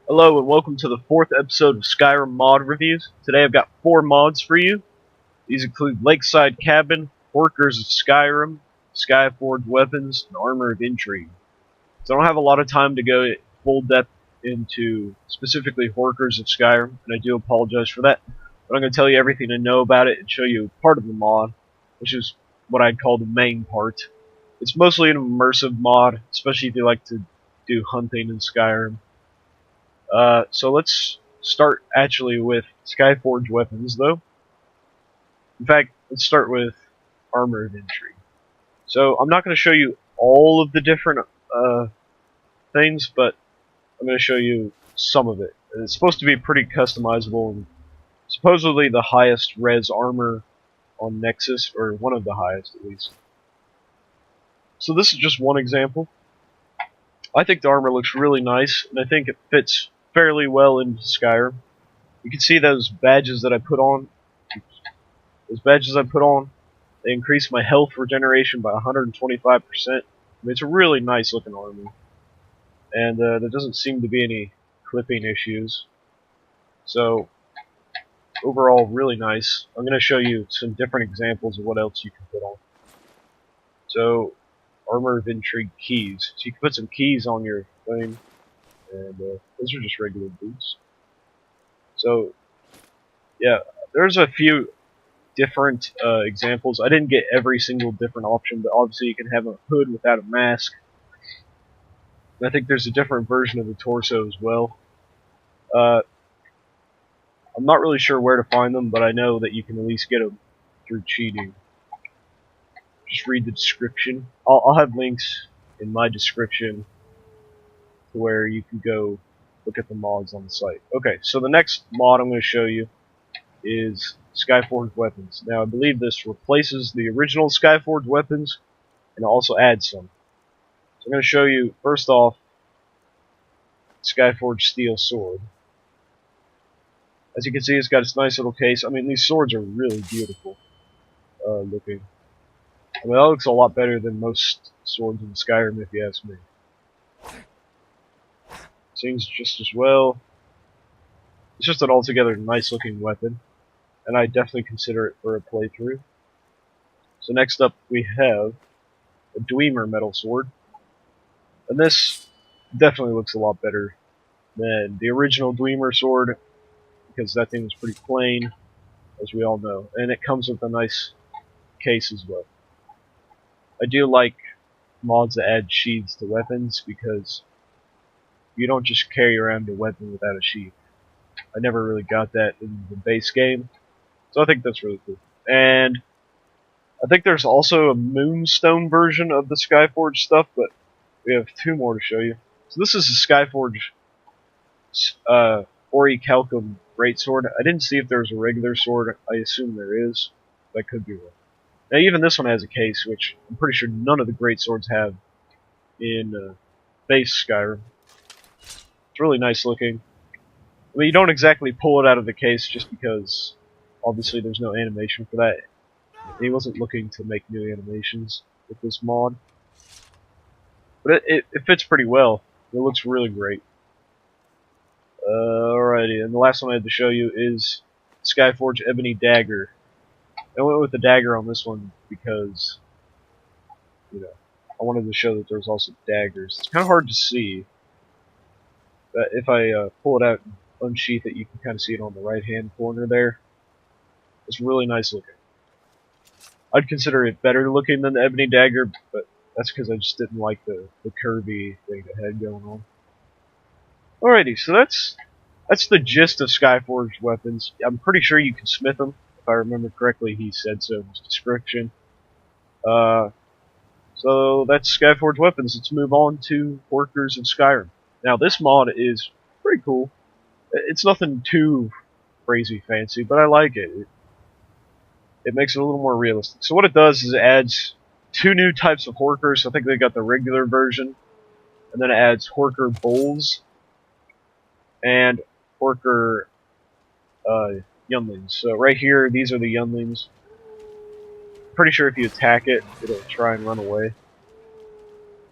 Hello and welcome to the fourth episode of Skyrim mod reviews. Today I've got 4 mods for you. These include Lakeside Cabin, Horkers of Skyrim, Skyforge weapons, and Armor of Intrigue. So I don't have a lot of time to go full depth into specifically Horkers of Skyrim, and I do apologize for that. But I'm going to tell you everything I know about it and show you part of the mod, which is what I'd call the main part. It's mostly an immersive mod, especially if you like to do hunting in Skyrim. So let's start actually with Skyforge weapons, though. In fact, let's start with Armor of Intrigue. So I'm not going to show you all of the different things, but I'm going to show you some of it. And it's supposed to be pretty customizable, and supposedly the highest res armor on Nexus, or one of the highest at least. So this is just one example. I think the armor looks really nice, and I think it fits fairly well into Skyrim. You can see those badges that I put on. They increase my health regeneration by 125%. I mean, it's a really nice looking armor. And there doesn't seem to be any clipping issues. So, overall, really nice. I'm going to show you some different examples of what else you can put on. So, Armor of Intrigue keys. So you can put some keys on your thing. And those are just regular boots. So, yeah, there's a few different examples. I didn't get every single different option, but obviously you can have a hood without a mask. And I think there's a different version of the torso as well. I'm not really sure where to find them, but I know that you can at least get them through cheating. Just read the description. I'll have links in my description where you can go look at the mods on the site. Okay, so the next mod I'm going to show you is Skyforge weapons. Now, I believe this replaces the original Skyforge weapons and also adds some. So I'm going to show you, first off, Skyforge steel sword. As you can see, it's got its nice little case. I mean, these swords are really beautiful looking. I mean, that looks a lot better than most swords in Skyrim, if you ask me. Sings just as well. It's just an altogether nice looking weapon, and I definitely consider it for a playthrough. So next up we have a Dwemer metal sword, and this definitely looks a lot better than the original Dwemer sword, because that thing was pretty plain, as we all know, and it comes with a nice case as well. I do like mods that add sheaths to weapons, because you don't just carry around a weapon without a sheath. I never really got that in the base game, so I think that's really cool. And I think there's also a Moonstone version of the Skyforge stuff, but we have 2 more to show you. So this is the Skyforge Orichalcum Greatsword. I didn't see if there was a regular sword. I assume there is. But I could be wrong. Now even this one has a case, which I'm pretty sure none of the Greatswords have in base Skyrim. It's really nice looking. I mean, you don't exactly pull it out of the case just because, obviously, there's no animation for that. He wasn't looking to make new animations with this mod. But it fits pretty well. It looks really great. Alrighty, and the last one I had to show you is Skyforge Ebony Dagger. I went with the dagger on this one because, you know, I wanted to show that there's also daggers. It's kind of hard to see. But if I pull it out and unsheath it, you can kind of see it on the right hand corner there. It's really nice looking. I'd consider it better looking than the Ebony Dagger, but that's because I just didn't like the curvy thing it had going on. Alrighty, so that's the gist of Skyforge weapons. I'm pretty sure you can smith them. If I remember correctly, he said so in his description. So that's Skyforge weapons. Let's move on to Horkers of Skyrim. Now this mod is pretty cool. It's nothing too crazy fancy, but I like it. It makes it a little more realistic. So what it does is it adds 2 new types of Horkers. I think they got the regular version, and then it adds Horker Bulls and Horker Younglings. So right here, these are the Younglings. Pretty sure if you attack it, it'll try and run away.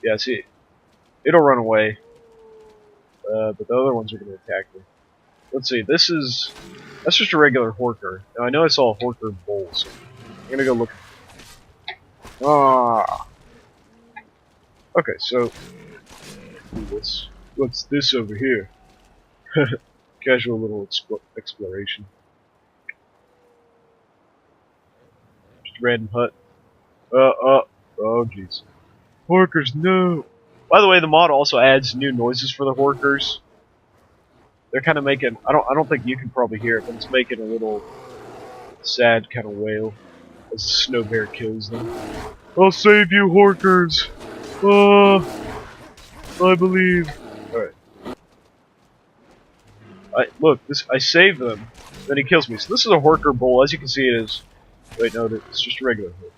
Yeah, see, it'll run away. but the other ones are going to attack me. Let's see, that's just a regular Horker. Now I know I saw a Horker bull, so I'm going to go look. Ah! Okay, so, what's this over here? Casual little exploration. Just a random hut. Oh jeez. Horkers, no! By the way, the mod also adds new noises for the Horkers. They're kind of making, I don't think you can probably hear it, but it's making a little sad kind of wail as the snow bear kills them. I'll save you, Horkers! I believe. Alright. Look, I saved them, then he kills me. So this is a Horker bull. As you can see, it is. Wait, no, it's just a regular bull.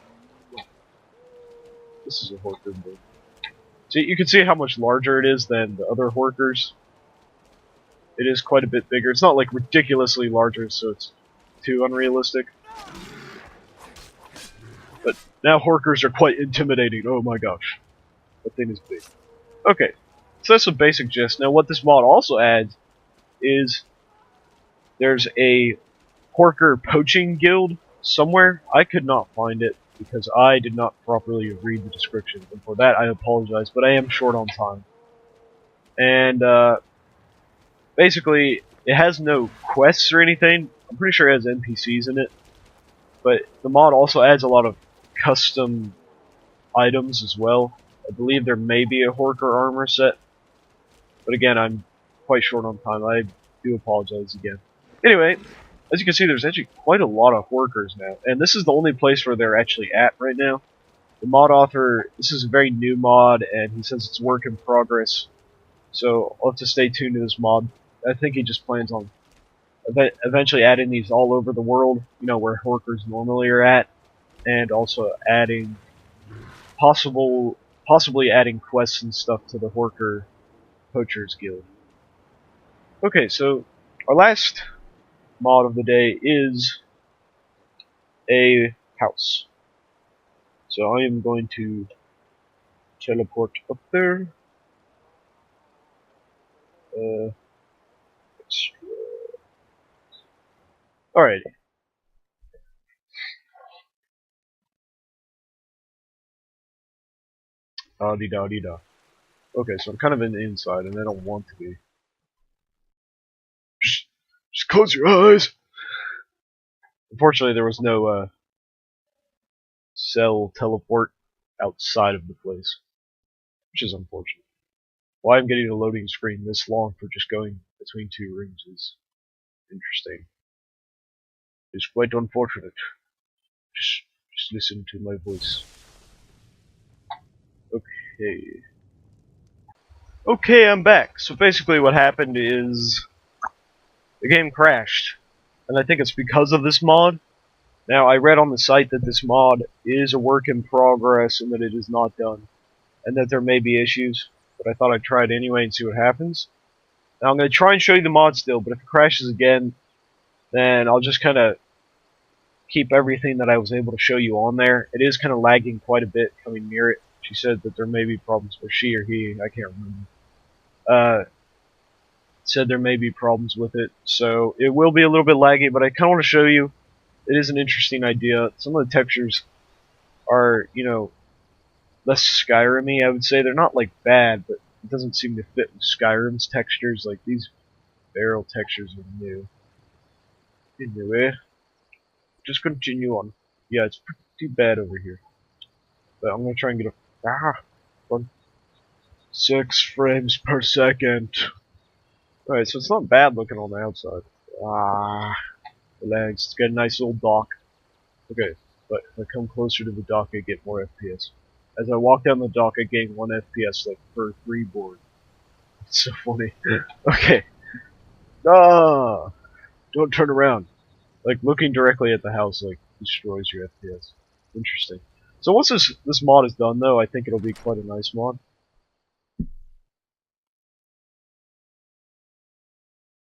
This is a Horker bull. So you can see how much larger it is than the other Horkers. It is quite a bit bigger. It's not like ridiculously larger, so it's too unrealistic. But now Horkers are quite intimidating. Oh my gosh. That thing is big. Okay, so that's a basic gist. Now what this mod also adds is there's a Horker poaching guild somewhere. I could not find it because I did not properly read the description, and for that I apologize, but I am short on time. And basically it has no quests or anything. I'm pretty sure it has NPCs in it, but the mod also adds a lot of custom items as well. I believe there may be a Horker armor set, but again, I'm quite short on time. I do apologize again. Anyway, as you can see, there's actually quite a lot of Horkers now, and this is the only place where they're actually at right now. The mod author, this is a very new mod, and he says it's work in progress, so I'll have to stay tuned to this mod. I think he just plans on eventually adding these all over the world, you know, where Horkers normally are at, and also adding possibly adding quests and stuff to the Horker Poachers Guild. Okay, so our last mod of the day is a house. So I am going to teleport up there. Alrighty. Da-dee-da-dee-da. Okay, so I'm kind of in the inside, and I don't want to be. Just close your eyes! Unfortunately, there was no, cell teleport outside of the place, which is unfortunate. Why I'm getting a loading screen this long for just going between two rooms is interesting. It's quite unfortunate. Just listen to my voice. Okay. Okay, I'm back. So basically what happened is the game crashed. And I think it's because of this mod. Now, I read on the site that this mod is a work in progress and that it is not done. And that there may be issues. But I thought I'd try it anyway and see what happens. Now, I'm going to try and show you the mod still, but if it crashes again, then I'll just kind of keep everything that I was able to show you on there. It is kind of lagging quite a bit coming near it. She said that there may be problems, or she or he, I can't remember. Said there may be problems with it, so it will be a little bit laggy, but I kind of want to show you. It is an interesting idea. Some of the textures are, you know, less Skyrim-y, I would say. They're not, like, bad, but it doesn't seem to fit with Skyrim's textures. Like, these barrel textures are new. Anyway, just continue on. Yeah, it's pretty bad over here. But I'm gonna try and get a 6 frames per second. Alright, so it's not bad looking on the outside. Relax. It's got a nice little dock. Okay, but if I come closer to the dock, I get more FPS. As I walk down the dock, I gain 1 FPS, like, per 3 board. It's so funny. Okay. Don't turn around. Like, looking directly at the house, like, destroys your FPS. Interesting. So once this mod is done, though, I think it'll be quite a nice mod.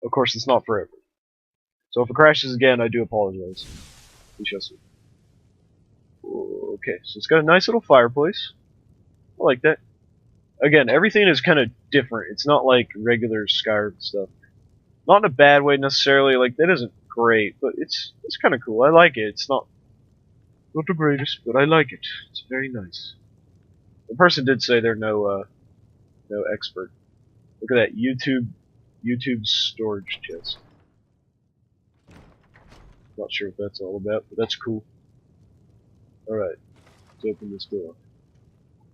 Of course, it's not forever. So if it crashes again, I do apologize. We shall see. Okay, so it's got a nice little fireplace. I like that. again, everything is kind of different. It's not like regular Skyrim stuff. Not in a bad way necessarily. Like that isn't great, but it's kind of cool. I like it. It's not the greatest, but I like it. It's very nice. The person did say they're no expert. Look at that YouTube storage chest. Not sure what that's all about, but that's cool. All right, let's open this door.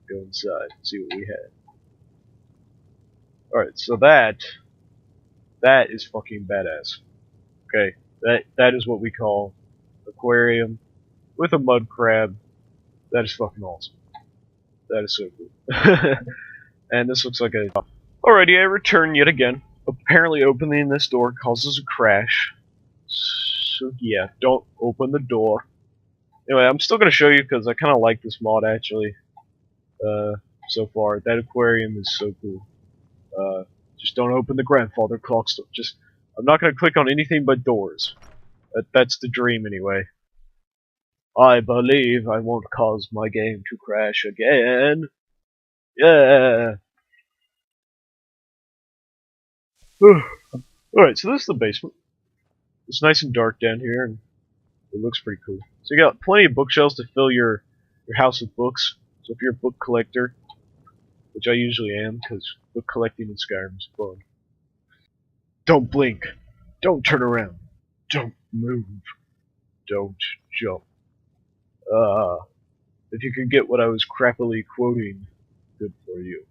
Go inside. See what we had. All right, so that is fucking badass. Okay, that is what we call aquarium with a mud crab. That is fucking awesome. That is so cool. And this looks like a... Alrighty, I return yet again. Apparently opening this door causes a crash. So yeah, don't open the door. Anyway, I'm still going to show you because I kind of like this mod actually. So far. That aquarium is so cool. Just don't open the grandfather clock stuff. I'm not going to click on anything but doors. That's the dream anyway. I believe I won't cause my game to crash again. Yeah. Alright, so this is the basement. It's nice and dark down here, and it looks pretty cool. So you got plenty of bookshelves to fill your house with books. So if you're a book collector, which I usually am, because book collecting in Skyrim is fun. Don't blink. Don't turn around. Don't move. Don't jump. If you could get what I was crappily quoting, good for you.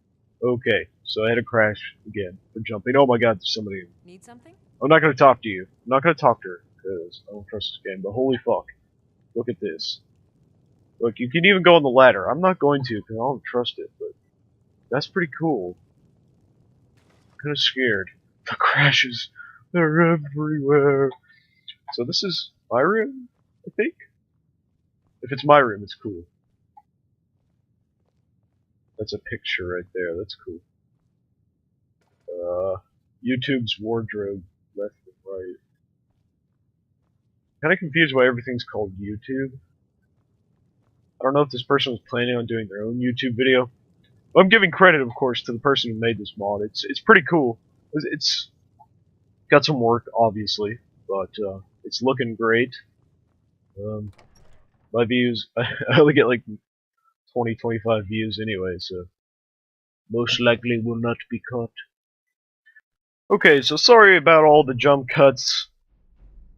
Okay, so I had a crash again for jumping. Oh my god, there's somebody. Need something? I'm not gonna talk to you. I'm not gonna talk to her, because I don't trust this game, but holy fuck. Look at this. Look, you can even go on the ladder. I'm not going to, because I don't trust it, but that's pretty cool. I'm kinda scared. The crashes, they're everywhere. So this is my room, I think? If it's my room, it's cool. That's a picture right there, that's cool. YouTube's wardrobe, left and right. Kinda confused why everything's called YouTube. I don't know if this person was planning on doing their own YouTube video. I'm giving credit, of course, to the person who made this mod. It's pretty cool. It's got some work, obviously, but it's looking great. My views, I only get like 20-25 views anyway, so most likely will not be cut. Okay, so sorry about all the jump cuts.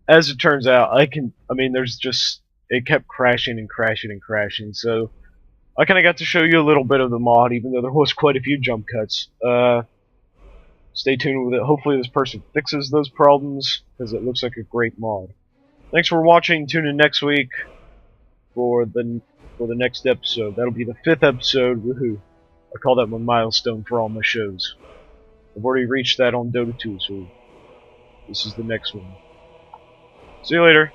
As it turns out, it kept crashing and crashing and crashing, so I kinda got to show you a little bit of the mod, even though there was quite a few jump cuts. Stay tuned with it. Hopefully this person fixes those problems, because it looks like a great mod. Thanks for watching. Tune in next week for the next episode. That'll be the 5th episode. Woohoo! I call that my milestone for all my shows. I've already reached that on Dota 2, so this is the next one. See you later.